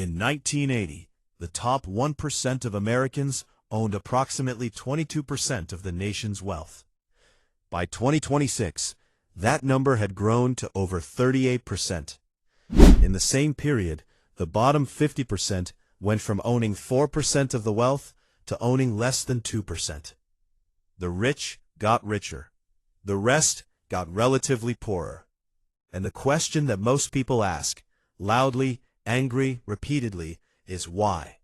In 1980, the top 1% of Americans owned approximately 22% of the nation's wealth. By 2026, that number had grown to over 38%. In the same period, the bottom 50% went from owning 4% of the wealth to owning less than 2%. The rich got richer. The rest got relatively poorer. And the question that most people ask, loudly, angry, repeatedly, is why?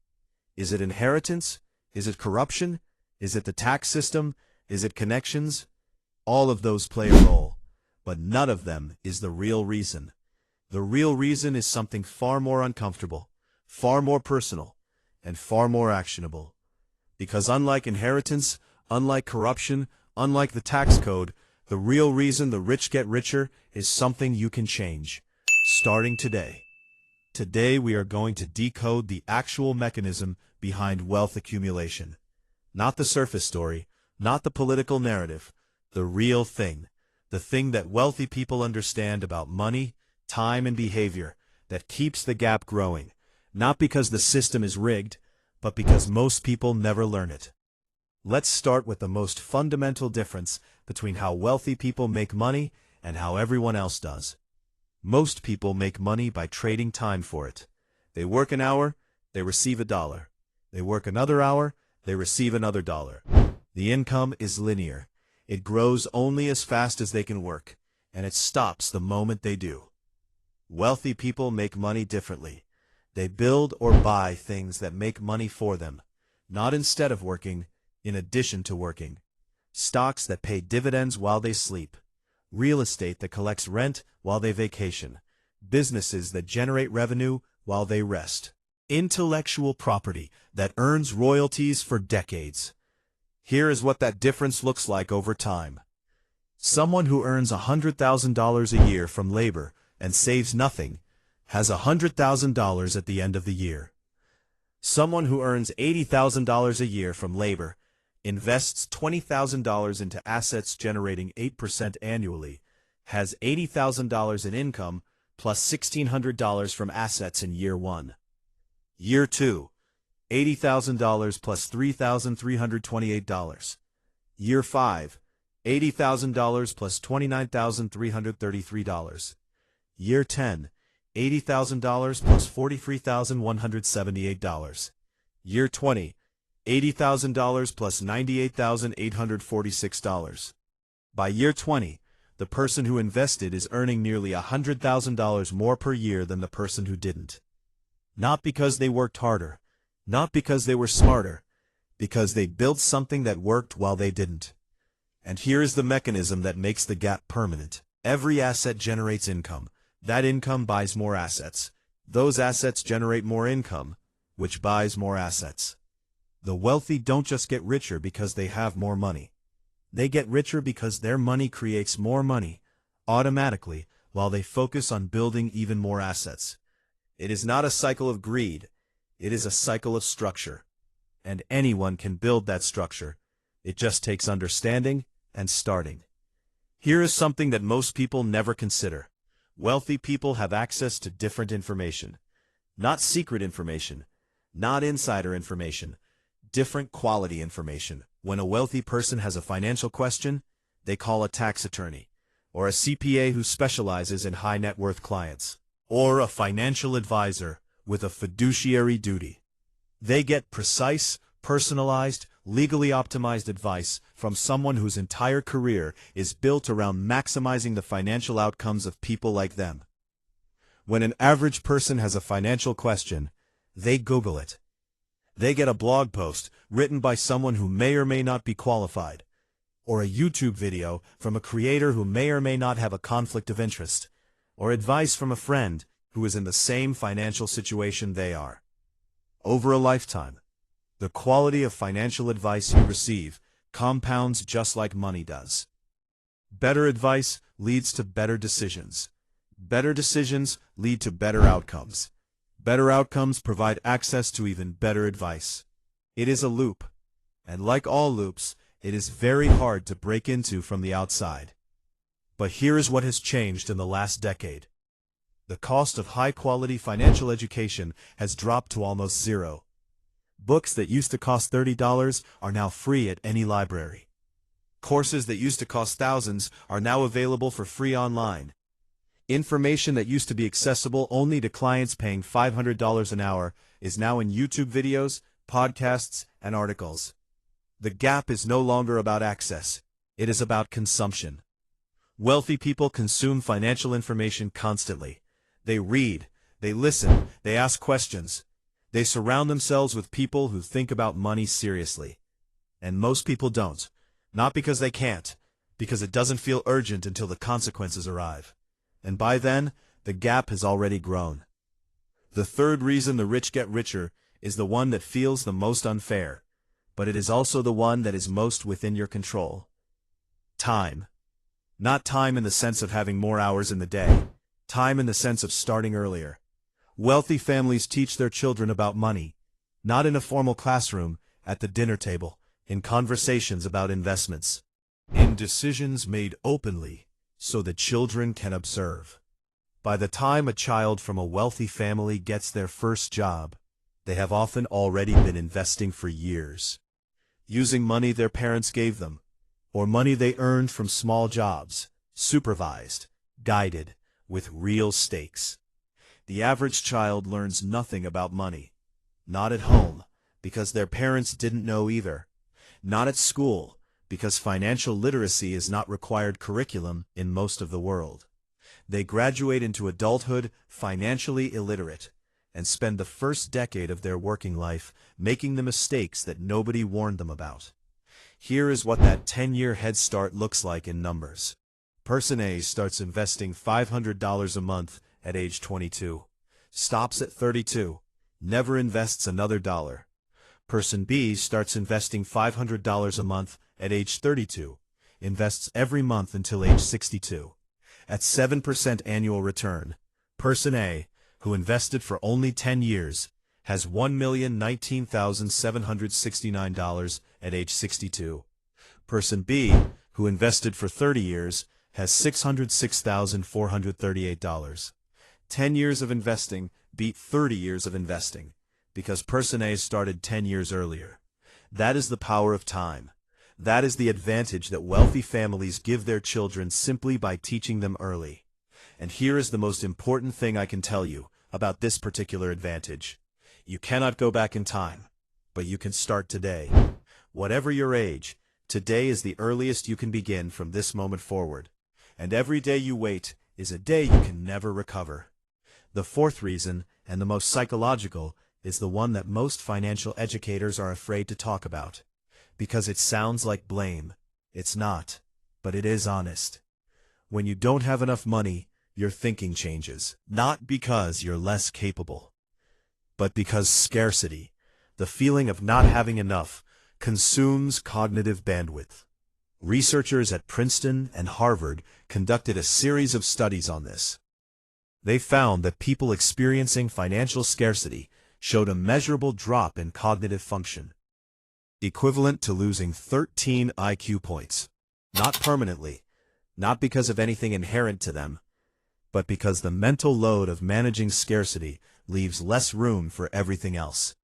Is it inheritance? Is it corruption? Is it the tax system? Is it connections? All of those play a role, but none of them is the real reason. The real reason is something far more uncomfortable, far more personal, and far more actionable. Because unlike inheritance, unlike corruption, unlike the tax code, the real reason the rich get richer is something you can change, starting today. Today we are going to decode the actual mechanism behind wealth accumulation. Not the surface story, not the political narrative, the real thing. The thing that wealthy people understand about money, time, and behavior that keeps the gap growing, not because the system is rigged, but because most people never learn it. Let's start with the most fundamental difference between how wealthy people make money and how everyone else does. Most people make money by trading time for it. They work an hour, they receive $1. They work another hour, they receive another $1. The income is linear. It grows only as fast as they can work, and it stops the moment they do. Wealthy people make money differently. They build or buy things that make money for them, not instead of working, in addition to working. Stocks that pay dividends while they sleep. Real estate that collects rent while they vacation. Businesses that generate revenue while they rest. Intellectual property that earns royalties for decades. Here is what that difference looks like over time. Someone who earns $100,000 a year from labor and saves nothing has $100,000 at the end of the year. Someone who earns $80,000 a year from labor, invests $20,000 into assets generating 8% annually, has $80,000 in income plus $1,600 from assets in year 1. Year 2, $80,000 plus $3,328. Year 5, $80,000 plus $29,333. Year 10, $80,000 plus $43,178. Year 20, $80,000 plus $98,846. By year 20, the person who invested is earning nearly $100,000 more per year than the person who didn't. Not because they worked harder, not because they were smarter, because they built something that worked while they didn't. And here is the mechanism that makes the gap permanent. Every asset generates income. That income buys more assets. Those assets generate more income, which buys more assets. The wealthy don't just get richer because they have more money. They get richer because their money creates more money, automatically, while they focus on building even more assets. It is not a cycle of greed. It is a cycle of structure. And anyone can build that structure. It just takes understanding and starting. Here is something that most people never consider. Wealthy people have access to different information. Not secret information. Not insider information. Different quality information. When a wealthy person has a financial question, they call a tax attorney, or a CPA who specializes in high net worth clients, or a financial advisor with a fiduciary duty. They get precise, personalized, legally optimized advice from someone whose entire career is built around maximizing the financial outcomes of people like them. When an average person has a financial question, they Google it. They get a blog post written by someone who may or may not be qualified, or a YouTube video from a creator who may or may not have a conflict of interest, or advice from a friend who is in the same financial situation they are. Over a lifetime, the quality of financial advice you receive compounds just like money does. Better advice leads to better decisions. Better decisions lead to better outcomes. Better outcomes provide access to even better advice. It is a loop, and like all loops, it is very hard to break into from the outside. But here is what has changed in the last decade. The cost of high-quality financial education has dropped to almost zero. Books that used to cost $30 are now free at any library. Courses that used to cost thousands are now available for free online. Information that used to be accessible only to clients paying $500 an hour is now in YouTube videos, podcasts, and articles. The gap is no longer about access. It is about consumption. Wealthy people consume financial information constantly. They read, they listen, they ask questions. They surround themselves with people who think about money seriously. And most people don't. Not because they can't, because it doesn't feel urgent until the consequences arrive. And by then, the gap has already grown. The third reason the rich get richer is the one that feels the most unfair, but it is also the one that is most within your control. Time. Not time in the sense of having more hours in the day. Time in the sense of starting earlier. Wealthy families teach their children about money, not in a formal classroom, at the dinner table, in conversations about investments, in decisions made openly so that children can observe. By the time a child from a wealthy family gets their first job, they have often already been investing for years, using money their parents gave them, or money they earned from small jobs, supervised, guided, with real stakes. The average child learns nothing about money. Not at home, because their parents didn't know either. Not at school, because financial literacy is not required curriculum in most of the world. They graduate into adulthood financially illiterate, and spend the first decade of their working life making the mistakes that nobody warned them about. Here is what that 10-year head start looks like in numbers. Person A starts investing $500 a month at age 22, stops at 32, never invests another dollar. Person B starts investing $500 a month at age 32, invests every month until age 62. At 7% annual return, Person A, who invested for only 10 years, has $1,019,769 at age 62. Person B, who invested for 30 years, has $606,438. 10 years of investing beat 30 years of investing, because Person A started 10 years earlier. That is the power of time. That is the advantage that wealthy families give their children simply by teaching them early. And here is the most important thing I can tell you about this particular advantage. You cannot go back in time, but you can start today. Whatever your age, today is the earliest you can begin from this moment forward. And every day you wait is a day you can never recover. The fourth reason, and the most psychological, is the one that most financial educators are afraid to talk about. Because it sounds like blame. It's not, but it is honest. When you don't have enough money, your thinking changes. Not because you're less capable, but because scarcity, the feeling of not having enough, consumes cognitive bandwidth. Researchers at Princeton and Harvard conducted a series of studies on this. They found that people experiencing financial scarcity showed a measurable drop in cognitive function, equivalent to losing 13 IQ points. Not permanently, not because of anything inherent to them, but because the mental load of managing scarcity leaves less room for everything else,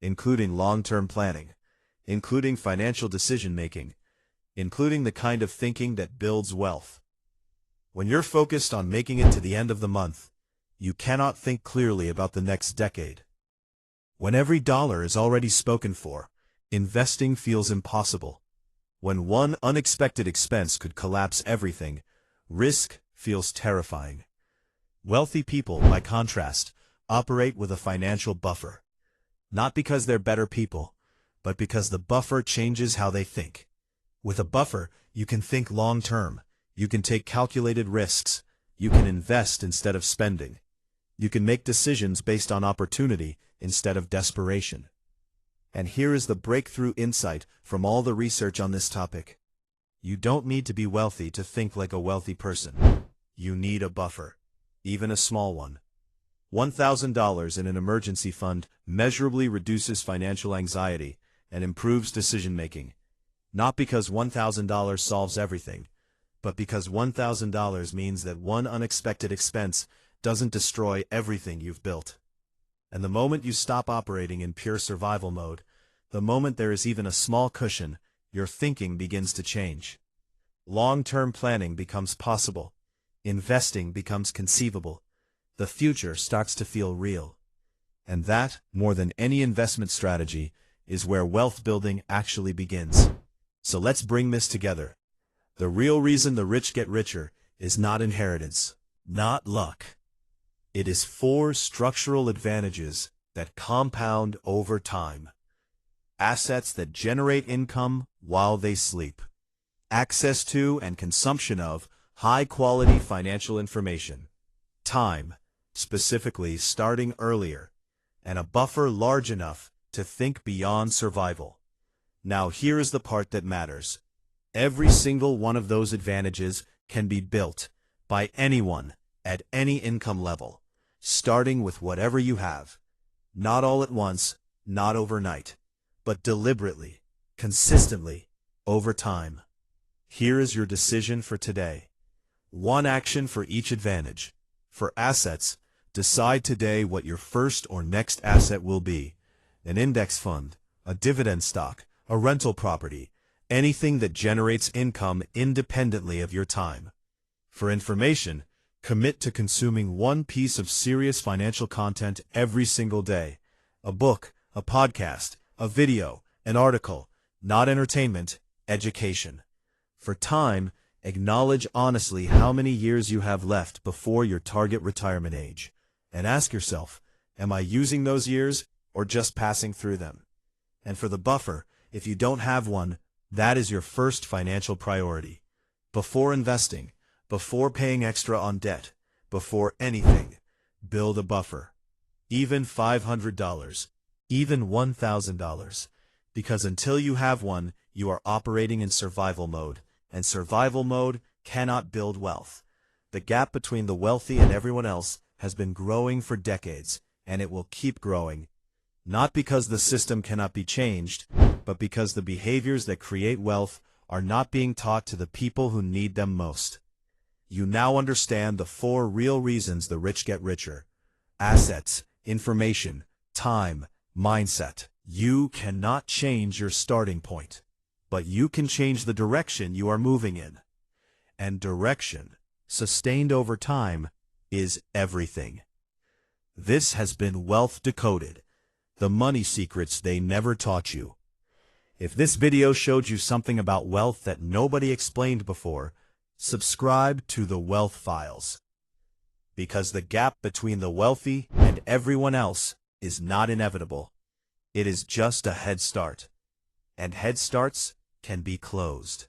including long-term planning, including financial decision-making, including the kind of thinking that builds wealth. When you're focused on making it to the end of the month, you cannot think clearly about the next decade. When every dollar is already spoken for, investing feels impossible. When one unexpected expense could collapse everything, risk feels terrifying. Wealthy people, by contrast, operate with a financial buffer. Not because they're better people, but because the buffer changes how they think. With a buffer, you can think long-term. You can take calculated risks. You can invest instead of spending. You can make decisions based on opportunity instead of desperation. And here is the breakthrough insight from all the research on this topic. You don't need to be wealthy to think like a wealthy person. You need a buffer, even a small one. $1,000 in an emergency fund measurably reduces financial anxiety and improves decision-making. Not because $1,000 solves everything, but because $1,000 means that one unexpected expense doesn't destroy everything you've built. And the moment you stop operating in pure survival mode, the moment there is even a small cushion, your thinking begins to change. Long-term planning becomes possible. Investing becomes conceivable. The future starts to feel real. And that, more than any investment strategy, is where wealth building actually begins. So let's bring this together. The real reason the rich get richer is not inheritance, not luck. It is 4 structural advantages that compound over time. Assets that generate income while they sleep. Access to and consumption of high-quality financial information. Time, specifically starting earlier, and a buffer large enough to think beyond survival. Now here is the part that matters. Every single one of those advantages can be built by anyone at any income level, starting with whatever you have. Not all at once, not overnight, but deliberately, consistently, over time. Here is your decision for today. 1 action for each advantage. For assets, decide today what your first or next asset will be. An index fund, a dividend stock, a rental property, anything that generates income independently of your time. For information, commit to consuming 1 piece of serious financial content every single day. A book, a podcast, a video, an article, not entertainment, education. For time, acknowledge honestly how many years you have left before your target retirement age. And ask yourself, am I using those years or just passing through them? And for the buffer, if you don't have one, that is your first financial priority. Before investing, before paying extra on debt, before anything, build a buffer. Even $500, even $1,000. Because until you have one, you are operating in survival mode, and survival mode cannot build wealth. The gap between the wealthy and everyone else has been growing for decades, and it will keep growing. Not because the system cannot be changed, but because the behaviors that create wealth are not being taught to the people who need them most. You now understand the 4 real reasons the rich get richer. Assets, information, time, mindset. You cannot change your starting point, but you can change the direction you are moving in. And direction, sustained over time, is everything. This has been Wealth Decoded, the money secrets they never taught you. If this video showed you something about wealth that nobody explained before, subscribe to the Wealth Files. Because the gap between the wealthy and everyone else is not inevitable. It is just a head start. And head starts can be closed.